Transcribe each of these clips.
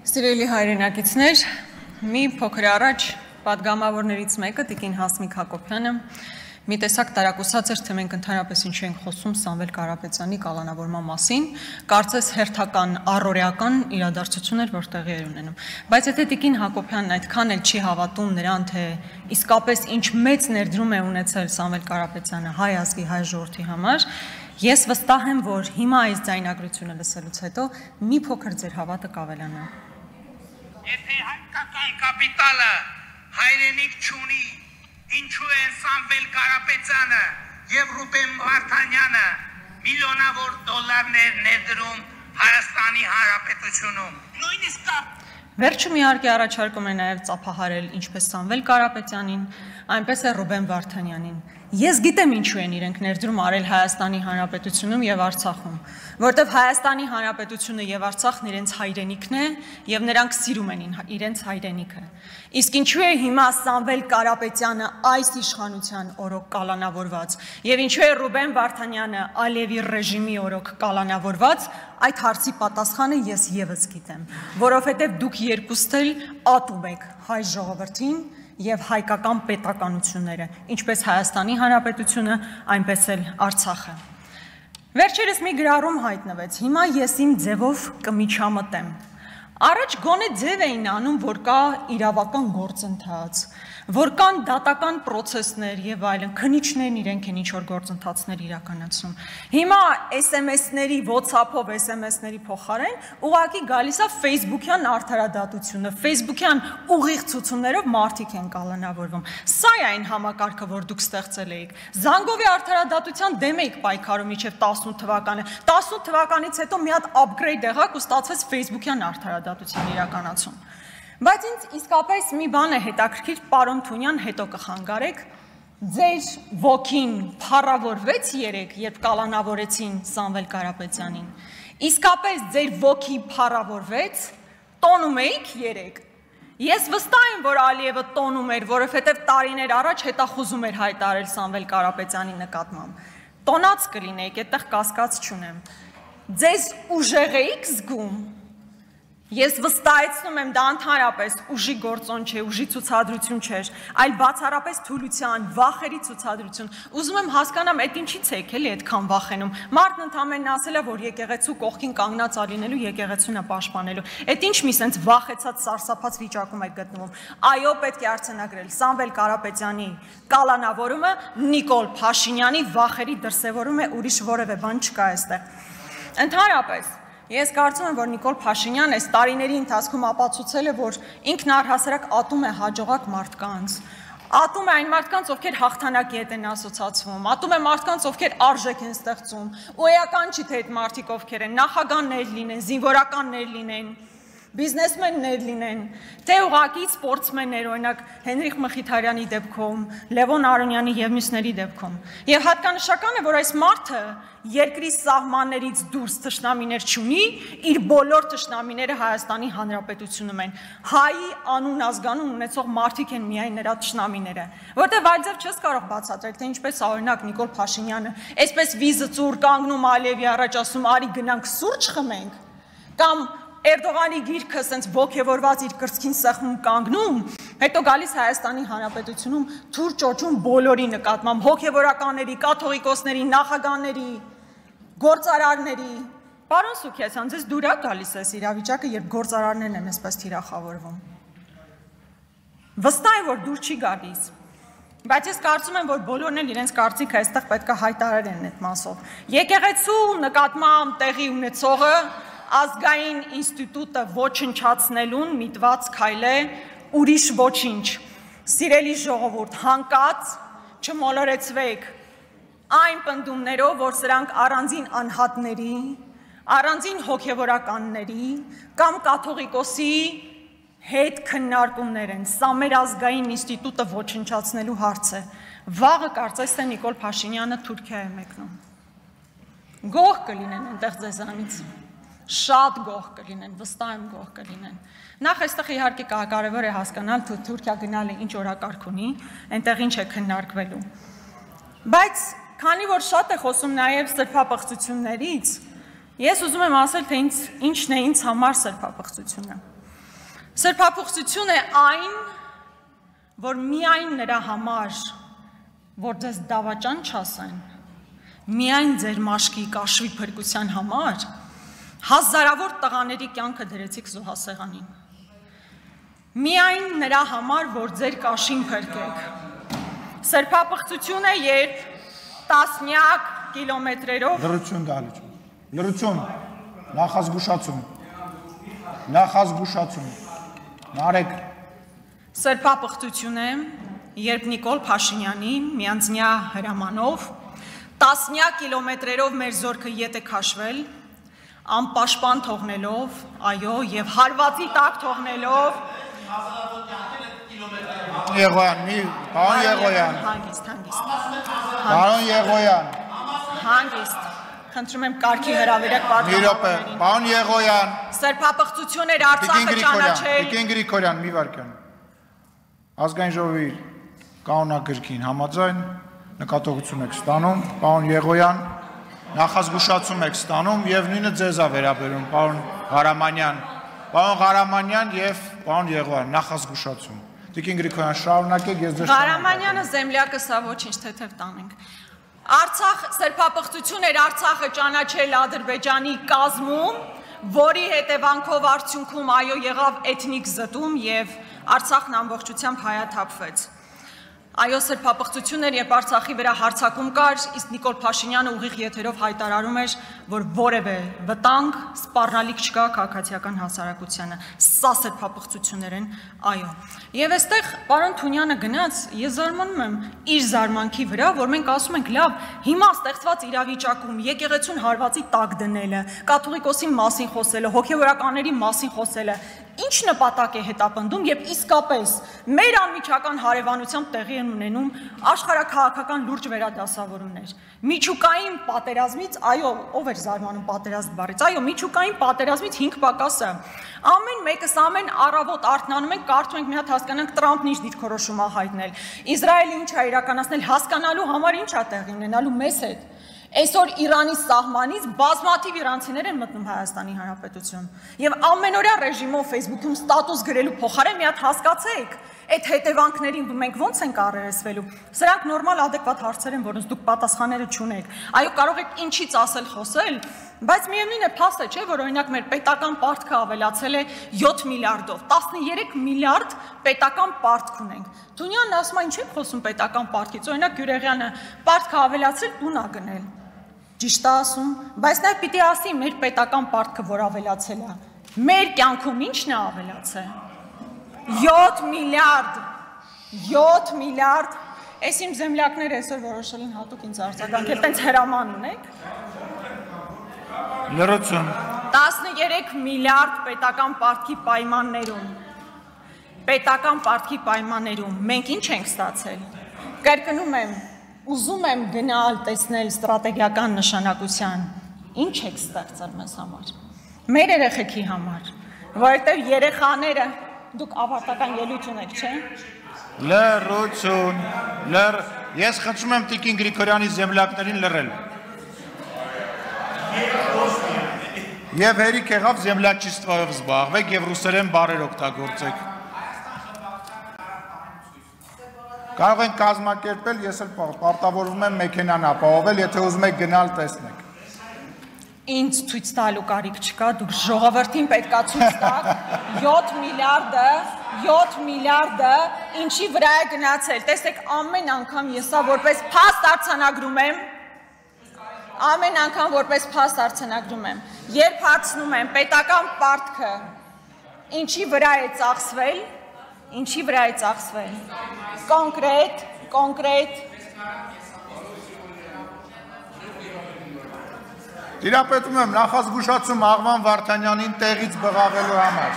Սիրելի հայրենակիցներ, մի փոքր առաջ պատգամավորներից մեկը Տիկին Հասմիկ Հակոբյանը մի տեսակ տարակուսած էր, թե մենք ընդհանրապես ինչու ենք խոսում Սամվել Կարապետյանի կալանավորման մասին, կարծես հերթական առօրեական իրադարձություն էր, որ տեղի էր ունենում։ Բայց եթե Տիկին Հակոբյանն այդքան էլ չի հավատում նրան, թե իսկապես ինչ մեծ ներդրում է ունեցել Սամվել Կարապետյանը հայ ազգի, հայ ժողովրդի համար, ես վստահ եմ, որ հիմա այս ձայնագրությունը լսելուց հետո մի փոքր ձեր հավատը կավելանա։ Եթե հայկական կապիտալը հայրենիք չունի, ինչու են Սամվել Կարապետյանը և Ռուբեն Վարդանյանը միլիոնավոր դոլարներ ներդրում Հայաստանի Հանրապետությունում։ Նույնիսկ Վերջում իհարկե առաջարկում է նաև ծափահարել ինչպես Սամվել Կարապետյանին, այնպես է Ռուբեն Վարդանյանին։ Ես գիտեմ ինչու են իրենք ներդրում արել Հայաստանի Հանրապետությունում և Արցախում, որտեղ Հայաստանի Հանրապետությունը և Արցախն իրենց հայրենիքն է և նրանք սիրում են իրենց հայրենիքը։ Իսկ ինչու է հիմա Սամվել Կարապետյանը այս իշխանության օրոք կալանավորված և ինչու է Ռուբեն Վարդանյանը Ալիևի ռեժիմի օրոք կալանավորված, այդ հարցի պատասխանը ես ևս գիտեմ, որովհետև դուք երկուստ էլ ատում եք հայ ժողովրդին և հայկական պետականությունները, ինչպես Հայաստանի Հանրապետությունը, այնպես էլ Արցախը։ Վերջերս մի գրառում հայտնվեց, հիմա ես իմ ձևով կմիջամտեմ։ Առաջ գոնե ձև էին անում, որ կա իրավական գործընթաց, որ կան դատական պրոցեսներ և այլն, քննիչներն իրենք են ինչ-որ գործընթացներ իրականացնում։ Հիմա SMS-ների, WhatsApp-ով SMS-ների փոխարեն ուղղակի գալիս է Facebook-յան արդարադատությունը, Facebook-յան ուղիղ ցուցումներով մարդիկ են կալանավորվում։ Սա է այն համակարգը, որ դուք ստեղծել էիք։ Զանգովի արդարադատության դեմ էիք պայքարում մինչև 18 թվականը։ 18 թվականից հետո մի հատ upgrade եղաք ու ստացվեց Facebook-յան արդարադատության իրականացում։ Բայց ինձ իսկապես մի բան է հետաքրքիր, պարոն Թունյան, հետո կխանգարեք, ձեր ոգին փառավորվեց երեկ, երբ կալանավորեցին Սամվել Կարապետյանին, իսկապես ձեր ոգի փառավորվեց, տոնում էիք երեկ։ Ես վստահ եմ, որ Ալիևը տոնում էր, որովհետև տարիներ առաջ հետախուզում էր հայտարարել Սամվել Կարապետյանի նկատմամբ։ Տոնած կլինեիք, այդտեղ կասկած չունեմ։ Ձեզ ուժեղ էիք զգում։ Ես վստահեցնում եմ, դա ընդհանրապես ուժի գործոն չէ, ուժի ցուցադրություն չէր, այլ բացառապես թուլության, վախերի ցուցադրություն։ Ուզում եմ հասկանամ, այդ ինչից եք էլի այդքան վախենում։ Մարդն ընդամենն ասել է, որ եկեղեցու կողքին կանգնած ալինելու, եկեղեցուն է պաշտպանելու։ Այդ ինչ մի սենց վախեցած, սարսափած վիճակում եք գտնվում։ Այո, պետք է արձանագրել Սամվել Կարապետյանի կալանավորումը Նիկոլ Փաշինյանի վախերի դրսևորում է, ուրիշ որևէ բան չկա այստեղ։ Ընդհանրապես Ես կարծում եմ, որ Նիկոլ Փաշինյանը այս տարիների ընթացքում ապացուցել է, որ ինքն առհասարակ ատում է հաջողակ մարդկանց, ատում է այն մարդկանց, ովքեր հաղթանակի հետ են ասոցացվում, ատում է մարդկանց, ովքեր արժեք են ստեղծում, ու էական չի, թե այդ մարդիկ ովքեր են, նախագահներ լինեն, զինվորականներ լինեն, բիզնեսմեններ լինեն, թե ուղղակի սպորտսմեններ, օրինակ Հենրիխ Մխիթարյանի դեպքում, Լևոն Արոնյանի և մյուսների դեպքում։ Եվ հատկանշական է, որ այս մարդը երկրի սահմաններից դուրս թշնամիներ չունի, իր բոլոր թշնամիները Հայաստանի Հանրապետությունում են։ Հայի անուն ազգանուն ունեցող մարդիկ են միայն նրա թշնամիները, որտեղ այլ ձև չես կարող բացատրել, թե ինչպես օրինակ Նիկոլ Փաշինյանը, այսպես վիզը ծուր կանգնում Ալիևի առաջ ասում, արի գնանք սուրճ խմենք, կամ Էրդողանի գիրքը սենց ոգևորված իր կրծքին սեղմում կանգնում, հետո գալիս Հայաստանի Հանրապետությունում թուր ճոճում բոլորի նկատմամբ, հոգևորականների, կաթողիկոսների, նախագահների, գործարարների։ Պարոն Սուքիասյան, ձեզ դուր է գալիս այս իրավիճակը, երբ գործարարներն են այսպես թիրախավորվում։ Վստահ եմ, որ դուր չի գալիս։ Բայց ես կարծում եմ, որ բոլորն էլ իրենց կարծիքը այստեղ պետք է հայտարարեն այդ մասով։ Եկեղեցու նկատմամբ տեղի ունեցողը ազգային ինստիտուտը ոչնչացնելուն միտված քայլ է, ուրիշ ոչինչ։ Սիրելի ժողովուրդ, հանկած չմոլորեցվեք այն պնդումներով, որ սրանք առանձին անհատների, առանձին հոգևորականների կամ կաթողիկոսի հետ քննարկումներ են։ Սա մեր ազգային ինստիտուտը ոչնչացնելու հարց է։ Վաղը կարծես թե Նիկոլ Փաշինյանը Թուրքիա է մեկնում։ Գոհ կլինեն այնտեղ ձեզանից։ Շատ գոհ կլինեն, վստահ եմ գոհ կլինեն։ Նախ այստեղ իհարկե կարևոր է հասկանալ, թե Թուրքիա գնալը ինչ օրակարգ ունի, այնտեղ ինչ է քննարկվելու։ Բայց քանի որ շատ է խոսում նաև սրբապղծություններից, ես ուզում եմ ասել, թե ինչն է ինձ համար սրբապղծությունը։ Սրբափոխություն է այն, որ միայն նրա համար, որ ձեզ դավաճան չասեն, միայն ձեր մաշկի կաշվի փրկության համար, հազարավոր տղաների կյանքը դրեցիք զոհասեղանին։ Միայն նրա համար, որ ձեր կաշին փրկեք։ Սրբափոխություն է, երբ տասնյակ կիլոմետրերով Լրություն դալիճ։ Լրություն, նախազգուշացում, Նարեկ։ Սրբափոխություն է, երբ Նիկոլ Փաշինյանի միանձնյա հրամանով տասնյակ կիլոմետրերով մեր զորքը ետ է քաշվել, անպաշտպան թողնելով, այո, եւ հարվածի տակ թողնելով Պարոն Եղոյան, հանգիստ, խնդրում եմ կարգի հրավիրեք պատգամավորներին։ Պարոն Եղոյան, սրբափոխություն էր Արցախը ճանաչել։ Տիկին Գրիգորյան, մի վարքյան։ Ազգային ժողովի կանոնագրքին համաձայն նկատողություն եք ստանում, պարոն Եղոյան, նախազգուշացում եք ստանում եւ նույնը ձեզ է վերաբերում, պարոն Ղարամանյան եւ պարոն Եղոյան, նախազգուշացում։ Տիկին Գրիգորյան, շարունակեք, ես ձեզ Ղարամանյանը Զեմլյակը սա ոչինչ թեթև տանենք։ Արցախ սրբափոխություն էր Արցախը ճանաչել Ադրբեջանի կազմում, որի հետևանքով արդյունքում այո եղավ էթնիկ զտում եւ Արցախն ամբողջությամբ հայաթափվեց։ Այո, սրբափոխություն էր, երբ Արցախի վրա հարձակում կար, իսկ Նիկոլ Փաշինյանը ուղիղ եթերով հայտարարում էր, որ որևէ վտանգ, սպառնալիք չկա քաղաքացիական հասարակությանը։ Սա սրբափոխություններ են, այո։ Եվ այստեղ պարոն Թունյանը գնաց, ես զարմանում եմ իր զարմանքի վրա, որ մենք ասում ենք, լավ, հիմա ստեղծված իրավիճակում եկեղեցուն հարվածի տակ դնելը, կաթողիկոսի մասին խոսելը, հոգևորականների մասին խոսելը, ինչ նպատակ է հետապնդում եւ իսկապես մեր անմիջական հարևանությամբ տեղի են ունենում աշխարհաքաղաքական լուրջ վերադասավորումներ։ Միջուկային պատերազմից, այո, ով էր զարմանում պատերազմ բառից, այո, միջուկային պատերազմից 5 պակասը։ Ամեն մեկս ամեն առավոտ արթնանում ենք, կարդում ենք, մի հատ հասկանանք Տրամփն ինչ դիրքորոշում է հայտնել։ Իսրայելը ինչ է իրականացնել, հասկանալու համար ինչ է տեղի ունենալու մեզ հետ։ Այսօր Իրանի սահմանից բազմաթիվ իրանցիներ են մտնում Հայաստանի Հանրապետություն։ Եվ ամենօրյա ռեժիմով Facebook-ում ստատուս գրելու փոխարեն մի հատ հասկացեք, այդ հետևանքներին մենք ո՞նց ենք առերեսվելու։ Սրանք նորմալ ադեկվատ հարցեր են, որոնց դուք պատասխանները չունեք։ Այո, կարող եք ինչից ասել խոսել, բայց միևնույն է փաստ է, չէ՞, որ օրինակ մեր պետական պարտքը ավելացել է 7 միլիարդով, 13 միլիարդ պետական պարտք ունենք։ Թունյանն ասում է, ինչ եք խոսում պետական պարտքից, օրինակ Գյուրեղյանը պարտքը ավելացրել, տուն ա գնել։ Ճիշտ է ասում, բայց նա պիտի ասի մեր պետական պարտքը, որ ավելացել է։ Մեր կյանքում ի՞նչն է ավելացել։ 7 միլիարդ, այս իմ զեմլյակները այսօր որոշել են հատուկ ինձ արձագանքել, տենց հրաման ունեք։ Լրություն։ 13 միլիարդ պետական պարտքի պայմաններում մենք ինչ ենք ստացել։ Կրկնում եմ, ուզում եմ գնալ տեսնել ստրատեգիական նշանակության, ինչ եք ստեղծել մեզ համար, մեր երեխեքի համար, որովհետև երեխաները, դուք ավարտական ելույթ ունեք, չէ՞։ Լրություն, ես խնդրում եմ Տիկին Գրիգորյանի զեմլակներին լռել։ Եվ հերիք եղավ զեմլակչիստվայով զբաղվեք եւ ռուսերեն բառեր օգտագործեք։ Կարող ենք կազմակերպել, ես էլ պարտավորվում եմ մեքենան ապահովել, եթե ուզում եք գնալ տեսնեք։ Ինձ ցույց տալու կարիք չկա, դուք ժողովրդին պետքա ցույց տաք 7 միլիարդը ինչի վրա է գնացել։ Տեսեք, ամեն անգամ ես սա որպես փաստ արձանագրում եմ, երբ հարցնում եմ պետական պարտքը ինչի վրա է ծախսվել, կոնկրետ Տիրապետում եմ նախազգուշացում Աղվան Վարդանյանին տեղից բղավելու համար։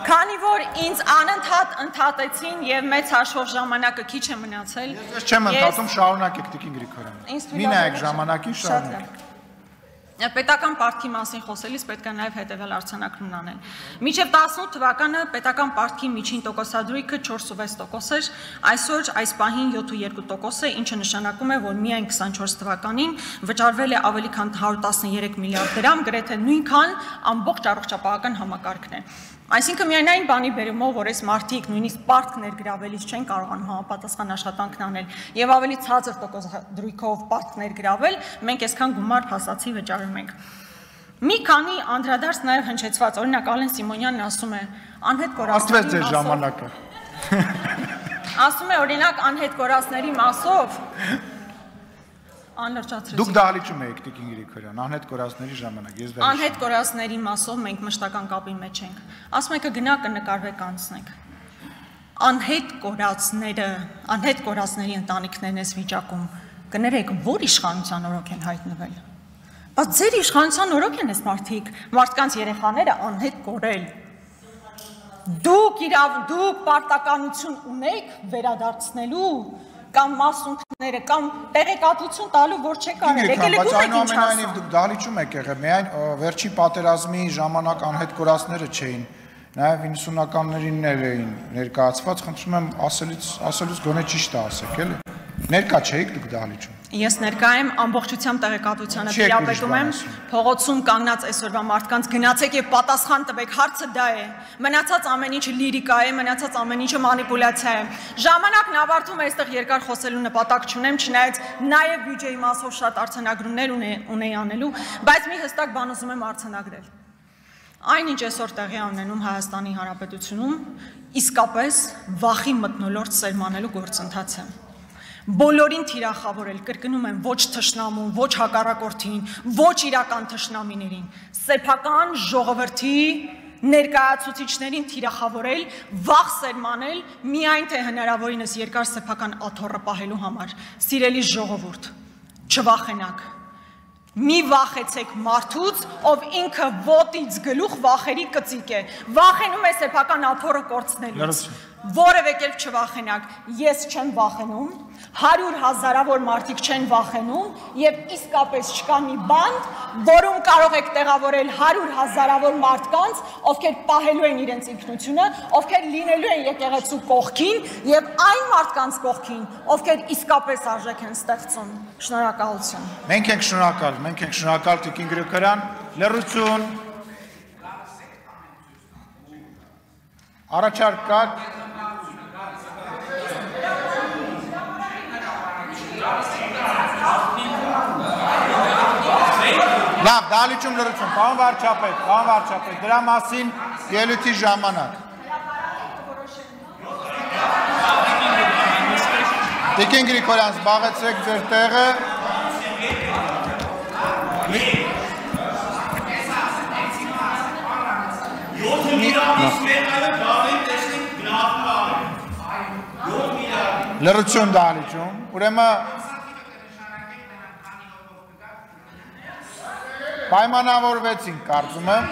Քանի որ ինձ անընդհատ ընդհատեցին եւ մեծ հաշվով ժամանակը քիչ է մնացել։ Ես չեմ ընդհատում, շարունակեք Տիկին Գրիգորյան։ Մի նայեք ժամանակին, շարունակեք։ Պետական պարտքի մասին խոսելիս պետք է նաև հետևյալ արձանագրումն անել։ Մինչև 18 թվականը պետական պարտքի միջին տոկոսադրույքը 4.6% էր, այսօր այս պահին 7.2% է, ինչը նշանակում է, որ միայն 24 թվականին վճարվել է ավելի քան 113 միլիարդ դրամ, գրեթե նույնքան ամբողջ առողջապահական համակարգն է։ Այսինքն միայն այն բանի բերումով, որ այս մարդիկ նույնիսկ պարտք ներգրավելիս չեն կարողանում համապատասխան աշխատանքն անել եւ ավելի ցածր տոկոսադրույքով պարտք ներգրավել, մենք այսքան գումար փաստացի վճարում ենք։ Մի քանի անդրադարձ նաեւ հնչեցված, օրինակ Ալեն Սիմոնյանն ասում է, անհետ կորածների ձեր ժամանակը։ Ասում է օրինակ անհետ կորածների մասով Դուք դահլիճում եք Տիկին Գրիգորյան, անհետ կորածների ժամանակ, ես դա անհետ կորածների մասով մենք մշտական կապի մեջ ենք։ Ասում եք գնա կնկարվեք անցնեք։ Անհետ կորածների ընտանիքներն այս վիճակում կներեք, որ իշխանության օրոք են հայտնվել։ Բայց ձեր իշխանության օրոք են այս մարդկանց երեխաները անհետ կորել։ Դուք պարտականություն ունեք վերադարձնելու կամ մասունքները կամ տեղեկատվություն տալու, որ չեք արել, եկել եք ու ինչ ասում։ Դուք դահլիճում եք եղել, միայն վերջի պատերազմի ժամանակ անհետ կորածները չէին, նաև 90-ականներին էին ներկայացված, խնդրում եմ ասելուց գոնե ճիշտը ասեք, էլի։ Ներկա չէիք դուք դահլիճում։ Ես ներկա եմ ամբողջությամբ տեղեկատվությանը տիրապետում եմ, փողոցում կանգնած այսօրվա մարդկանց գնացեք եւ պատասխան տվեք, հարցը դա է։ Մնացած ամեն ինչը լիրիկա է, մնացած ամեն ինչը մանիպուլյացիա է։ Ժամանակն ավարտվում է, այստեղ երկար խոսելու նպատակ չունեմ, չնայած նաեւ բյուջեի մասով շատ արձանագրումներ ունեի անելու, բայց մի հստակ բան ուզում եմ արձանագրել։ Այնինչ այսօր տեղի ունենում Հայաստանի Հանրապետությունում իսկապես վախի մթնոլորտ սերմանելու գործընթաց է։ Բոլորին թիրախավորել, կրկնում եմ, ոչ թշնամուն, ոչ հակառակորդին, ոչ իրական թշնամիներին, սեփական ժողովրդի ներկայացուցիչներին թիրախավորել, վախ սերմանել, միայն թե հնարավորինս երկար սեփական աթոռը պահելու համար։ Սիրելի ժողովուրդ, չվախենաք։ Մի վախեցեք մարդուց, ով ինքը ոտից գլուխ վախերի կծիկ է, վախենում է սեփական աթոռը կորցնելուց, որևէ կերպ չվախենակ, ես չեմ վախենում, 100,000-ավոր մարդիկ չեն վախենում եւ իսկապես չկա մի բանդ, որում կարող եք տեղավորել 100,000-ավոր մարդկանց, ովքեր պահելու են իրենց ինքնությունը, ովքեր լինելու են եկեղեցու կողքին եւ այն մարդկանց կողքին, ովքեր իսկապես արժեք են ստեղծում։ Շնորհակալություն։ Մենք ենք շնորհակալ Տիկին Գրիգորյան, լրություն։ Առաջարկ կա։ Լավ, դահլիճում լրություն, պարոն վարչապետ, դրա մասին ելույթի ժամանակ։ Տիկին Գրիգորյան, զբաղեցրեք ձեր տեղը։ Լրություն դահլիճում, ուրեմն պայմանավորվեցինք, կարծում եմ։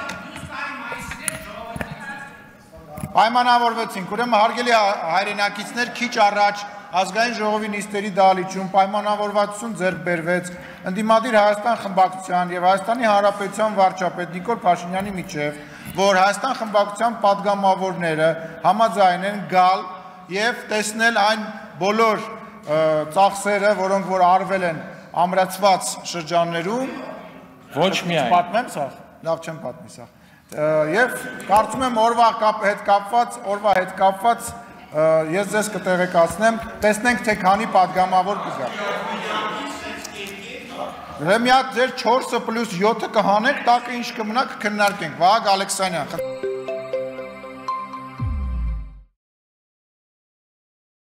Պայմանավորվեցինք, ուրեմն հարգելի հայրենակիցներ, քիչ առաջ ազգային ժողովի նիստերի դահլիճում պայմանավորվածություն ձեռք բերվեց ընդդիմադիր Հայաստան խմբակցության եւ Հայաստանի Հանրապետության վարչապետ Նիկոլ Փաշինյանի միջև, որ Հայաստան խմբակցության падգամավորները համաձայն են գալ եւ տեսնել այն բոլոր ծախսերը, որոնք որ արվել են ամրացված շրջաններում, ոչ միայն։ Պատմեմ սա, լավ չեմ պատմի սա։ Եվ կարծում եմ օրվա հետ կապված ես ձեզ կտեղեկացնեմ, տեսնենք թե քանի падգամավոր կգա։ Մի հատ ձեր 4+7 կհանեք, տակը ինչ կմնա կքննարկենք։ Վահագ Ալեքսանյան։